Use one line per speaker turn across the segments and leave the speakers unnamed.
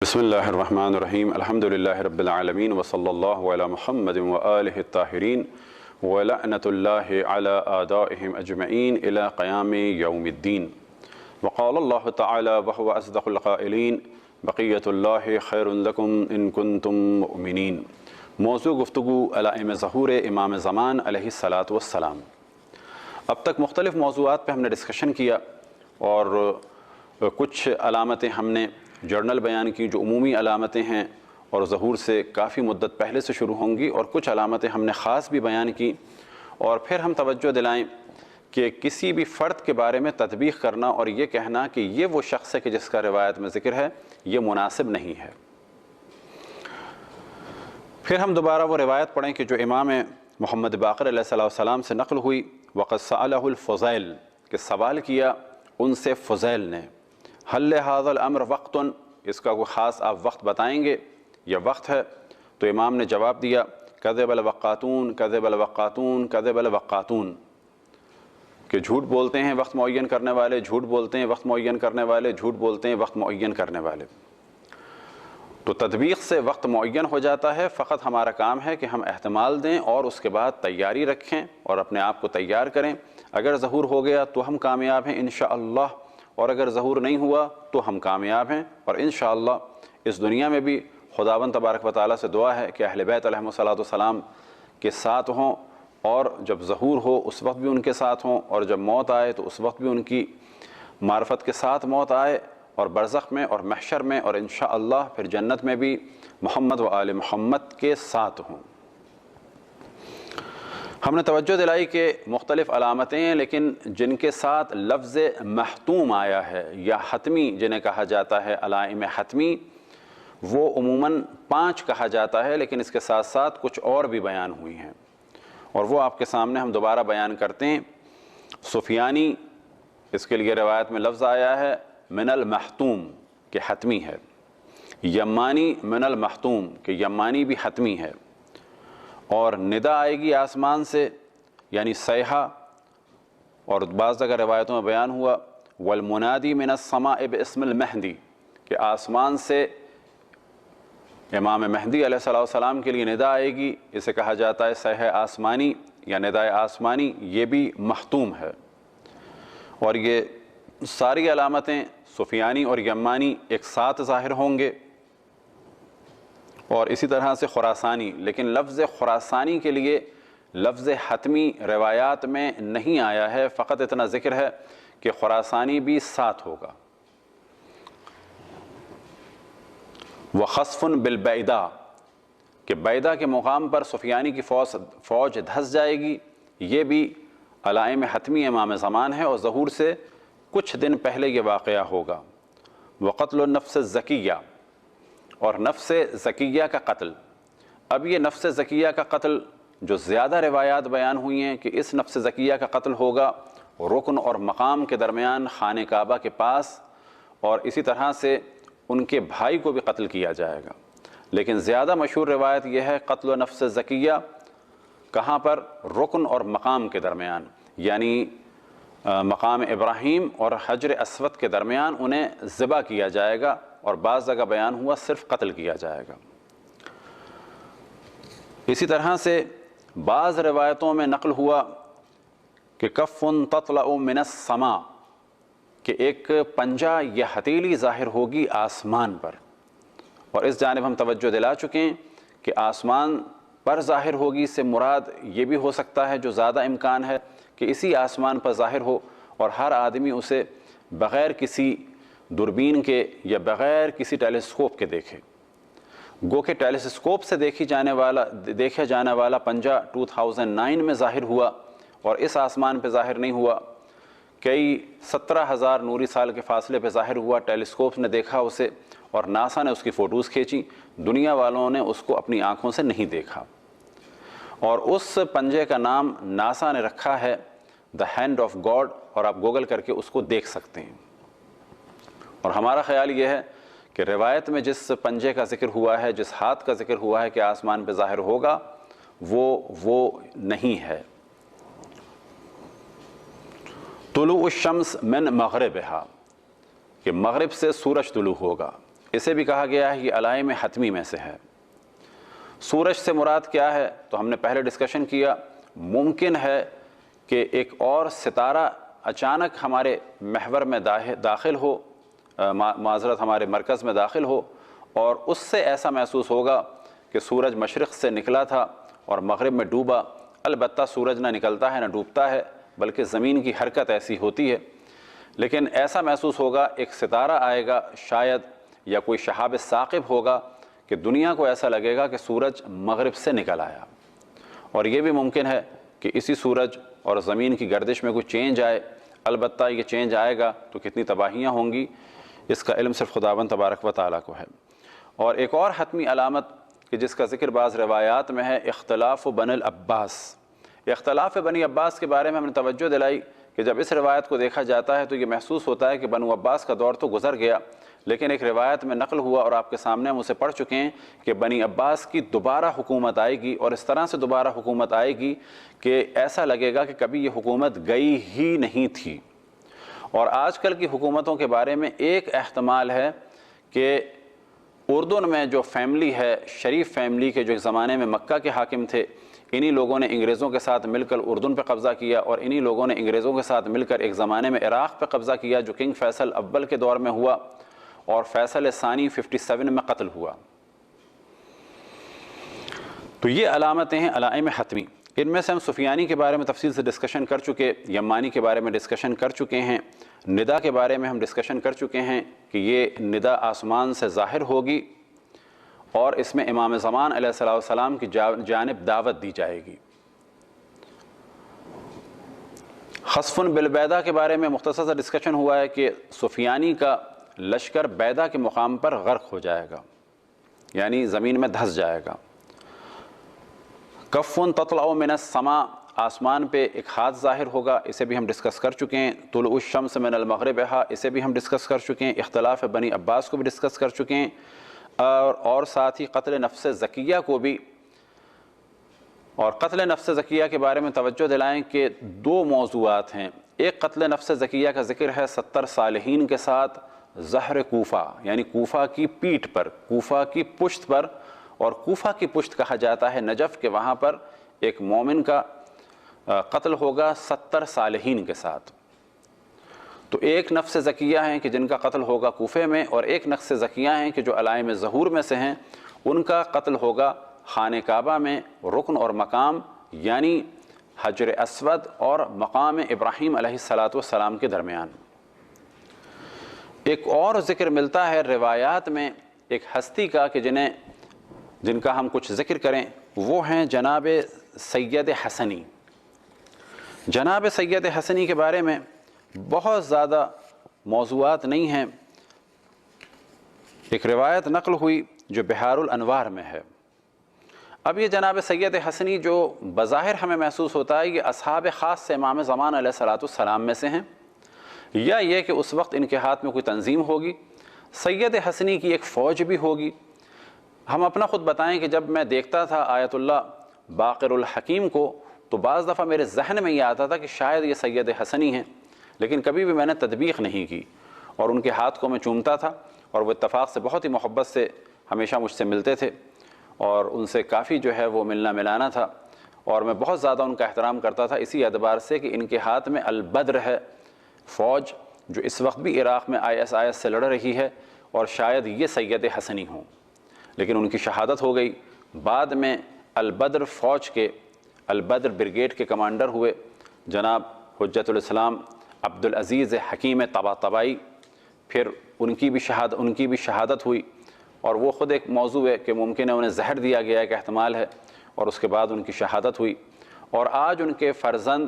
بسم اللہ الرحمن الرحیم الحمدللہ رب العالمین وصلی اللہ علی محمد وآلہ الطاہرین ولعنۃ اللہ علی اعدائہم اجمعین الی قیام یوم الدین وقال اللہ تعالی وہو اصدق القائلین بقیۃ اللہ خیر لکم ان کنتم مؤمنین۔ موضوع گفتگو علائم ظہور امام زمان علیہ السلام۔ اب تک مختلف موضوعات پہ ہم نے ڈسکشن کیا اور کچھ علامتیں ہم نے جرنل بیان کی جو عمومی علامتیں ہیں اور ظہور سے کافی مدت پہلے سے شروع ہوں گی، اور کچھ علامتیں ہم نے خاص بھی بیان کی، اور پھر ہم توجہ دلائیں کہ کسی بھی فرد کے بارے میں تطبیق کرنا اور یہ کہنا کہ یہ وہ شخص ہے کہ جس کا روایت میں ذکر ہے، یہ مناسب نہیں ہے۔ پھر ہم دوبارہ وہ روایت پڑھیں کہ جو امام محمد باقر علیہ السلام سے نقل ہوئی، وَقَدْ سَأَلَهُ الْفُضَيْلُ، کہ سوال کیا ان سے فضیل نے، حل لِهَذَا الْأَمْرِ وَقْتٌ، اس کا کوئی خاص آپ وقت بتائیں گے، یہ وقت ہے؟ تو امام نے جواب دیا، کذب الوقاتون کذب الوقاتون کذب الوقاتون، کہ جھوٹ بولتے ہیں وقت معین کرنے والے، جھوٹ بولتے ہیں وقت معین کرنے والے، جھوٹ بولتے ہیں وقت معین کرنے والے۔ تو تطبیق سے وقت معین ہو جاتا ہے، فقط ہمارا کام ہے کہ ہم احتمال دیں اور اس کے بعد تیاری رکھیں اور اپنے آپ کو تیار کریں۔ اگر ظہور ہو گیا تو ہم کامیاب ہیں انشاءاللہ، اور اگر ظہور نہیں ہوا تو ہم کامیاب ہیں، اور انشاءاللہ اس دنیا میں بھی خداوند تبارک و تعالیٰ سے دعا ہے کہ اہل بیت علیہم السلام کے ساتھ ہوں، اور جب ظہور ہو اس وقت بھی ان کے ساتھ ہوں، اور جب موت آئے تو اس وقت بھی ان کی معرفت کے ساتھ موت آئے، اور برزخ میں اور محشر میں، اور انشاءاللہ پھر جنت میں بھی محمد و آل محمد کے ساتھ ہوں۔ ہم نے توجہ دلائی کہ مختلف علامتیں ہیں، لیکن جن کے ساتھ لفظ محتوم آیا ہے یا حتمی جنہیں کہا جاتا ہے، علائم حتمی، وہ عموماً 5 کہا جاتا ہے، لیکن اس کے ساتھ ساتھ کچھ اور بھی بیان ہوئی ہیں، اور وہ آپ کے سامنے ہم دوبارہ بیان کرتے ہیں۔ سفیانی، اس کے لیے روایت میں لفظ آیا ہے من المحتوم، کہ حتمی ہے۔ یمانی من المحتوم، کہ یمانی بھی حتمی ہے۔ اور ندا آئے گی آسمان سے، یعنی صیحہ، اور بعض جگہ روایتوں میں بیان ہوا والمنادی من السماء باسم المہدی، کہ آسمان سے امام مہدی علیہ السلام کے لیے ندا آئے گی، اسے کہا جاتا ہے صیحہ آسمانی یا ندائے آسمانی، یہ بھی محتوم ہے۔ اور یہ ساری علامتیں سفیانی اور یمانی ایک ساتھ ظاہر ہوں گے، اور اسی طرح سے خراسانی، لیکن لفظ خراسانی کے لیے لفظ حتمی روایات میں نہیں آیا ہے، فقط اتنا ذکر ہے کہ خراسانی بھی ساتھ ہوگا۔ وَخَصْفٌ بِالْبَيْدَا، کہ بیدہ کے مقام پر سفیانی کی فوج دھس جائے گی، یہ بھی علائم حتمی امام زمان ہے، اور ظہور سے کچھ دن پہلے یہ واقعہ ہوگا۔ وَقَتْلُ النَّفْسِ الزَّكِيَّةِ، اور نفس زکیہ کا قتل۔ اب یہ نفس زکیہ کا قتل جو زیادہ روایات بیان ہوئی ہیں کہ اس نفس زکیہ کا قتل ہوگا رکن اور مقام کے درمیان خانہ کعبہ کے پاس، اور اسی طرح سے ان کے بھائی کو بھی قتل کیا جائے گا، لیکن زیادہ مشہور روایت یہ ہے قتل نفس زکیہ کہاں پر؟ رکن اور مقام کے درمیان، یعنی مقام ابراہیم اور حجر اسود کے درمیان انہیں ذبح کیا جائے گا، اور بعض جگہ بیان ہوا صرف قتل کیا جائے گا۔ اسی طرح سے بعض روایتوں میں نقل ہوا کہ کف تطلع من السماء، کہ ایک پنجہ یا ہتھیلی ظاہر ہوگی آسمان پر، اور اس جانب ہم توجہ دلا چکے ہیں کہ آسمان پر ظاہر ہوگی سے مراد یہ بھی ہو سکتا ہے، جو زیادہ امکان ہے کہ اسی آسمان پر ظاہر ہو، اور ہر آدمی اسے بغیر کسی دوربین کے یا بغیر کسی ٹیلیسکوپ کے دیکھے۔ گو کہ ٹیلیسکوپ سے دیکھا جانے والا پنجہ 2009 میں ظاہر ہوا، اور اس آسمان پہ ظاہر نہیں ہوا، کئی 17,000 نوری سال کے فاصلے پہ ظاہر ہوا، ٹیلیسکوپ نے دیکھا اسے، اور ناسا نے اس کی فوٹوز کھینچی، دنیا والوں نے اس کو اپنی آنکھوں سے نہیں دیکھا۔ اور اس پنجے کا نام ناسا نے رکھا ہے دا ہینڈ آف گاڈ، اور آپ گوگل کر کے اس کو دیکھ سکتے ہیں۔ اور ہمارا خیال یہ ہے کہ روایت میں جس پنجے کا ذکر ہوا ہے، جس ہاتھ کا ذکر ہوا ہے کہ آسمان پہ ظاہر ہوگا، وہ نہیں ہے۔ طلوع الشمس من مغربہا، کہ مغرب سے سورج طلوع ہوگا، اسے بھی کہا گیا ہے یہ علائم حتمی میں سے ہے۔ سورج سے مراد کیا ہے تو ہم نے پہلے ڈسکشن کیا، ممکن ہے کہ ایک اور ستارہ اچانک ہمارے محور میں داخل ہو، معذرت ہمارے مرکز میں داخل ہو، اور اس سے ایسا محسوس ہوگا کہ سورج مشرق سے نکلا تھا اور مغرب میں ڈوبا۔ البتہ سورج نہ نکلتا ہے نہ ڈوبتا ہے، بلکہ زمین کی حرکت ایسی ہوتی ہے، لیکن ایسا محسوس ہوگا ایک ستارہ آئے گا شاید، یا کوئی شہاب ثاقب ہوگا کہ دنیا کو ایسا لگے گا کہ سورج مغرب سے نکل آیا۔ اور یہ بھی ممکن ہے کہ اسی سورج اور زمین کی گردش میں کوئی چینج آئے، البتہ یہ چینج آئے گا تو کتنی تباہیاں ہوں گی، اس کا علم صرف خداوند تبارک و تعالیٰ کو ہے۔ اور ایک اور حتمی علامت کہ جس کا ذکر بعض روایات میں ہے، اختلاف بنی العباس۔ اختلاف بنی عباس کے بارے میں ہم نے توجہ دلائی کہ جب اس روایت کو دیکھا جاتا ہے تو یہ محسوس ہوتا ہے کہ بنو عباس کا دور تو گزر گیا، لیکن ایک روایت میں نقل ہوا اور آپ کے سامنے ہم اسے پڑھ چکے ہیں کہ بنی عباس کی دوبارہ حکومت آئے گی، اور اس طرح سے دوبارہ حکومت آئے گی کہ ایسا لگے گا کہ کبھی یہ حکومت گئی ہی نہیں تھی۔ اور آج کل کی حکومتوں کے بارے میں ایک احتمال ہے کہ اردن میں جو فیملی ہے، شریف فیملی کے جو ایک زمانے میں مکہ کے حاکم تھے، انہی لوگوں نے انگریزوں کے ساتھ مل کر اردن پہ قبضہ کیا، اور انہی لوگوں نے انگریزوں کے ساتھ مل کر ایک زمانے میں عراق پہ قبضہ کیا جو کنگ فیصل اول کے دور میں ہوا، اور فیصل ثانی 57 میں قتل ہوا۔ تو یہ علامتیں ہیں علائم حتمی۔ ان میں سے ہم سفیانی کے بارے میں تفصیل سے ڈسکشن کر چکے، یمانی کے بارے میں ڈسکشن کر چکے ہیں، ندا کے بارے میں ہم ڈسکشن کر چکے ہیں کہ یہ ندا آسمان سے ظاہر ہوگی اور اس میں امام زمان علیہ السلام کی جانب دعوت دی جائے گی۔ خسف بالبیدہ کے بارے میں مختصر سا ڈسکشن ہوا ہے کہ سفیانی کا لشکر بیدہ کے مقام پر غرق ہو جائے گا، یعنی زمین میں دھس جائے گا۔ کف تطلع من السماء، آسمان پہ ایک ہاتھ ظاہر ہوگا، اسے بھی ہم ڈسکس کر چکے ہیں۔ طلوع الشمس من المغربہا، اسے بھی ہم ڈسکس کر چکے ہیں۔ اختلاف بنی عباس کو بھی ڈسکس کر چکے ہیں، اور ساتھ ہی قتل نفس زکیہ کو بھی۔ اور قتل نفس زکیہ کے بارے میں توجہ دلائیں کہ دو موضوعات ہیں۔ ایک قتل نفس زکیہ کا ذکر ہے 70 صالحین کے ساتھ ظہر کوفہ، یعنی کوفہ کی پیٹھ پر، کوفہ کی پشت پر، اور کوفہ کی پشت کہا جاتا ہے نجف کہ وہاں پر ایک مومن کا قتل ہوگا 70 صالحین کے ساتھ۔ تو ایک نفس زکیہ ہیں کہ جن کا قتل ہوگا کوفے میں، اور ایک نفس زکیہ ہیں کہ جو علائم ظہور میں سے ہیں، ان کا قتل ہوگا خانہ کعبہ میں رکن اور مقام، یعنی حجر اسود اور مقام ابراہیم علیہ السلام کے درمیان۔ ایک اور ذکر ملتا ہے روایات میں ایک ہستی کا کہ جن کا ہم کچھ ذکر کریں، وہ ہیں جناب سید حسنی۔ جناب سید حسنی کے بارے میں بہت زیادہ موضوعات نہیں ہیں۔ ایک روایت نقل ہوئی جو بحار الانوار میں ہے۔ اب یہ جناب سید حسنی جو بظاہر ہمیں محسوس ہوتا ہے یہ اصحاب خاص سے امام زمان علیہ السلام میں سے ہیں، یا یہ کہ اس وقت ان کے ہاتھ میں کوئی تنظیم ہوگی، سید حسنی کی ایک فوج بھی ہوگی۔ ہم اپنا خود بتائیں کہ جب میں دیکھتا تھا آیت اللہ باقر الحکیم کو تو بعض دفعہ میرے ذہن میں یہ آتا تھا کہ شاید یہ سید حسنی ہیں، لیکن کبھی بھی میں نے تطبیق نہیں کی، اور ان کے ہاتھ کو میں چومتا تھا، اور وہ اتفاق سے بہت ہی محبت سے ہمیشہ مجھ سے ملتے تھے، اور ان سے کافی جو ہے وہ ملنا ملانا تھا، اور میں بہت زیادہ ان کا احترام کرتا تھا اسی اعتبار سے کہ ان کے ہاتھ میں البدر ہے، فوج جو اس وقت بھی عراق میں ISIS سے لڑ رہی ہے، اور شاید یہ سید حسنی ہوں، لیکن ان کی شہادت ہو گئی۔ بعد میں البدر فوج کے، البدر بریگیڈ کے کمانڈر ہوئے جناب حجت الاسلام عبدالعزیز حکیم طباطبائی، پھر ان کی بھی شہادت ہوئی، اور وہ خود ایک موضوع ہے کہ ممکن ہے انہیں زہر دیا گیا ایک احتمال ہے، اور اس کے بعد ان کی شہادت ہوئی۔ اور آج ان کے فرزند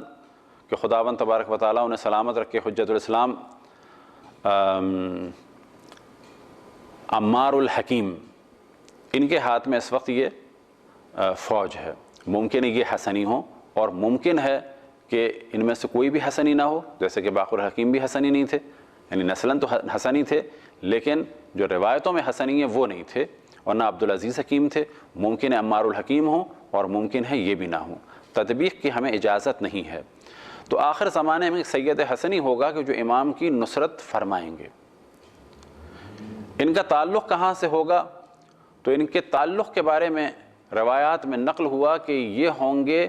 کہ خداوند تبارک و تعالیٰ انہیں سلامت رکھے، حجت الاسلام عمار الحکیم، ان کے ہاتھ میں اس وقت یہ فوج ہے۔ ممکن ہے یہ حسنی ہوں، اور ممکن ہے کہ ان میں سے کوئی بھی حسنی نہ ہو، جیسے کہ باقر الحکیم بھی حسنی نہیں تھے، یعنی نسلاً تو حسنی تھے لیکن جو روایتوں میں حسنی ہیں وہ نہیں تھے، اور نہ عبدالعزیز حکیم تھے۔ ممکن ہے عمار الحکیم ہوں، اور ممکن ہے یہ بھی نہ ہوں، تطبیق کی ہمیں اجازت نہیں ہے۔ تو آخر زمانے میں سید حسنی ہوگا کہ جو امام کی نصرت فرمائیں گے۔ ان کا تعلق کہاں سے ہوگا؟ تو ان کے تعلق کے بارے میں روایات میں نقل ہوا کہ یہ ہوں گے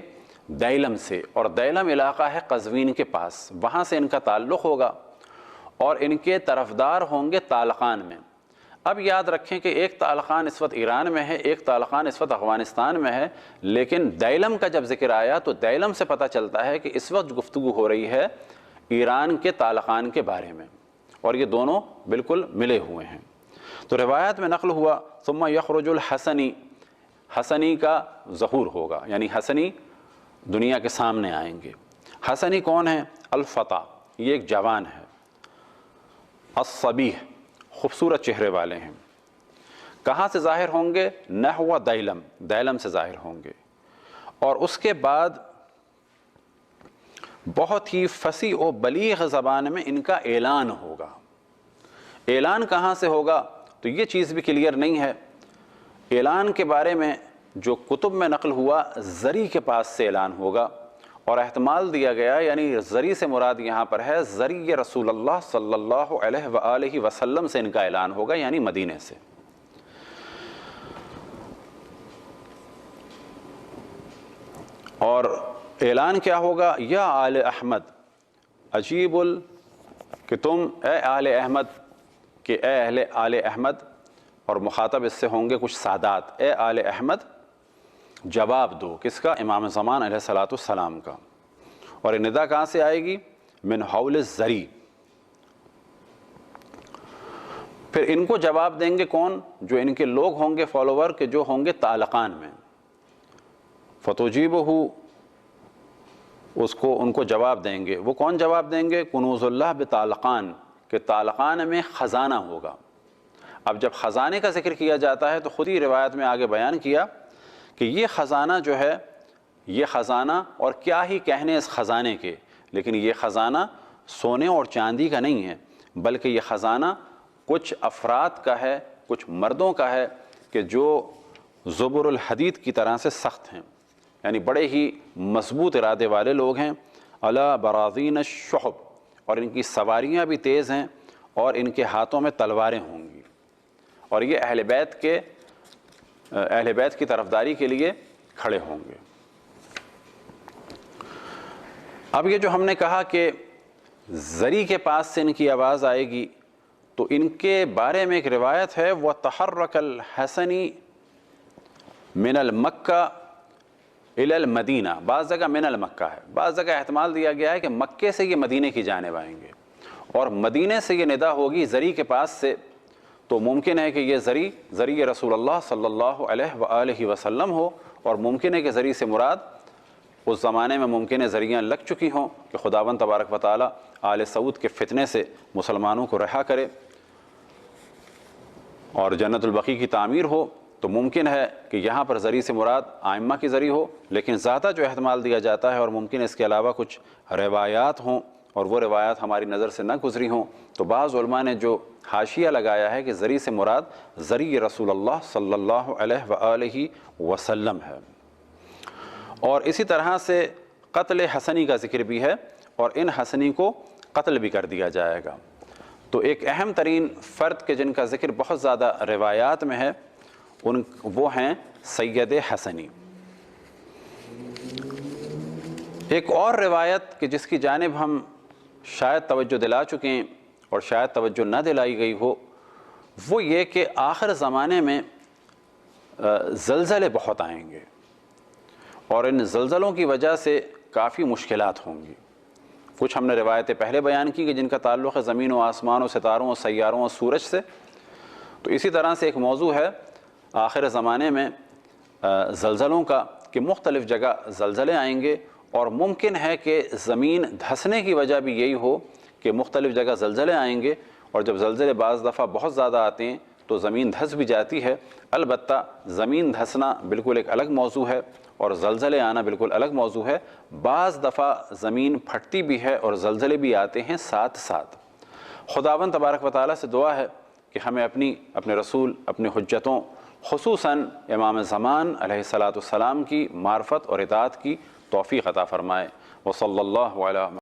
دیلم سے، اور دیلم علاقہ ہے قزوین کے پاس، وہاں سے ان کا تعلق ہوگا، اور ان کے طرفدار ہوں گے طالقان میں۔ اب یاد رکھیں کہ ایک طالقان اس وقت ایران میں ہے، ایک طالقان اس وقت افغانستان میں ہے، لیکن دیلم کا جب ذکر آیا تو دیلم سے پتہ چلتا ہے کہ اس وقت گفتگو ہو رہی ہے ایران کے طالقان کے بارے میں، اور یہ دونوں بالکل ملے ہوئے ہیں۔ تو روایات میں نقل ہوا ثم یخرج الحسنی، حسنی کا ظہور ہوگا، یعنی حسنی دنیا کے سامنے آئیں گے۔ حسنی کون ہے؟ الفتح، یہ ایک جوان ہے، الصبیح، خوبصورت چہرے والے ہیں۔ کہاں سے ظاہر ہوں گے؟ نحو دیلم، دیلم سے ظاہر ہوں گے، اور اس کے بعد بہت ہی فصیح و بلیغ زبان میں ان کا اعلان ہوگا۔ اعلان کہاں سے ہوگا تو یہ چیز بھی کلیئر نہیں ہے۔ اعلان کے بارے میں جو کتب میں نقل ہوا زری کے پاس سے اعلان ہوگا، اور احتمال دیا گیا یعنی زری سے مراد یہاں پر ہے زری رسول اللہ صلی اللہ علیہ وآلہ وسلم سے ان کا اعلان ہوگا، یعنی مدینے سے۔ اور اعلان کیا ہوگا؟ یا آل احمد عجیب کہ تم اے آل احمد، کہ اے اہل آل احمد، اور مخاطب اس سے ہوں گے کچھ سادات، اے آل احمد جواب دو، کس کا؟ امام زمان علیہ السلام کا۔ اور ندا کہاں سے آئے گی؟ من حول الزری۔ پھر ان کو جواب دیں گے کون؟ جو ان کے لوگ ہوں گے فالوور، کہ جو ہوں گے طالقان میں۔ فتجیبہ، ان کو جواب دیں گے۔ وہ کون جواب دیں گے؟ کنوز اللہ بطالقان، کہ طالقان میں خزانہ ہوگا۔ اب جب خزانے کا ذکر کیا جاتا ہے تو خود ہی روایت میں آگے بیان کیا کہ یہ خزانہ جو ہے، یہ خزانہ، اور کیا ہی کہنے اس خزانے کے، لیکن یہ خزانہ سونے اور چاندی کا نہیں ہے، بلکہ یہ خزانہ کچھ افراد کا ہے، کچھ مردوں کا ہے، کہ جو زبر الحدید کی طرح سے سخت ہیں، یعنی بڑے ہی مضبوط ارادے والے لوگ ہیں۔ علی براذین الشحب، اور ان کی سواریاں بھی تیز ہیں، اور ان کے ہاتھوں میں تلواریں ہوں گی، اور یہ اہل بیت کی طرفداری کے لیے کھڑے ہوں گے۔ اب یہ جو ہم نے کہا کہ زری کے پاس سے ان کی آواز آئے گی، تو ان کے بارے میں ایک روایت ہے وَتَحَرَّكَ الْحَسَنِ مِنَ الْمَكَّةِ إِلَى الْمَدِينَةِ، بعض جگہ من المکہ ہے، بعض جگہ احتمال دیا گیا ہے کہ مکے سے یہ مدینے کی جانب آئیں گے، اور مدینے سے یہ ندا ہوگی زری کے پاس سے، تو ممکن ہے کہ یہ زری رسول اللہ صلی اللہ علیہ وآلہ وسلم ہو، اور ممکن ہے کہ زری سے مراد اس زمانے میں ممکن ہے زریاں لگ چکی ہوں کہ خداوند تبارک و تعالیٰ آل سعود کے فتنے سے مسلمانوں کو رہا کرے اور جنت البقیع کی تعمیر ہو، تو ممکن ہے کہ یہاں پر زری سے مراد آئمہ کی زری ہو، لیکن زیادہ جو احتمال دیا جاتا ہے، اور ممکن ہے اس کے علاوہ کچھ روایات ہوں اور وہ روایات ہماری نظر سے نہ گزری ہوں، تو بعض علماء نے جو حاشیہ لگایا ہے کہ زری سے مراد زری رسول اللہ صلی اللہ علیہ وآلہ وسلم ہے۔ اور اسی طرح سے قتل حسنی کا ذکر بھی ہے، اور ان حسنی کو قتل بھی کر دیا جائے گا۔ تو ایک اہم ترین فرد کے جن کا ذکر بہت زیادہ روایات میں ہے، وہ ہیں سید حسنی۔ ایک اور روایت کہ جس کی جانب ہم شاید توجہ دلا چکے ہیں اور شاید توجہ نہ دلائی گئی ہو، وہ یہ کہ آخر زمانے میں زلزلے بہت آئیں گے، اور ان زلزلوں کی وجہ سے کافی مشکلات ہوں گی۔ کچھ ہم نے روایتیں پہلے بیان کی کہ جن کا تعلق ہے زمین و آسمان و ستاروں و سیاروں و سورج سے، تو اسی طرح سے ایک موضوع ہے آخر زمانے میں زلزلوں کا، کہ مختلف جگہ زلزلے آئیں گے، اور ممکن ہے کہ زمین دھسنے کی وجہ بھی یہی ہو کہ مختلف جگہ زلزلے آئیں گے، اور جب زلزلے بعض دفعہ بہت زیادہ آتے ہیں تو زمین دھس بھی جاتی ہے۔ البتہ زمین دھسنا بالکل ایک الگ موضوع ہے، اور زلزلے آنا بالکل الگ موضوع ہے۔ بعض دفعہ زمین پھٹتی بھی ہے اور زلزلے بھی آتے ہیں ساتھ ساتھ۔ خداوند تبارک و تعالیٰ سے دعا ہے کہ ہمیں اپنے رسول، اپنے حجتوں، خصوصاً امام زمان علیہ السلام کی معرفت اور اطاعت کی توفیق عطا فرمائے۔ وصلی اللہ علیہ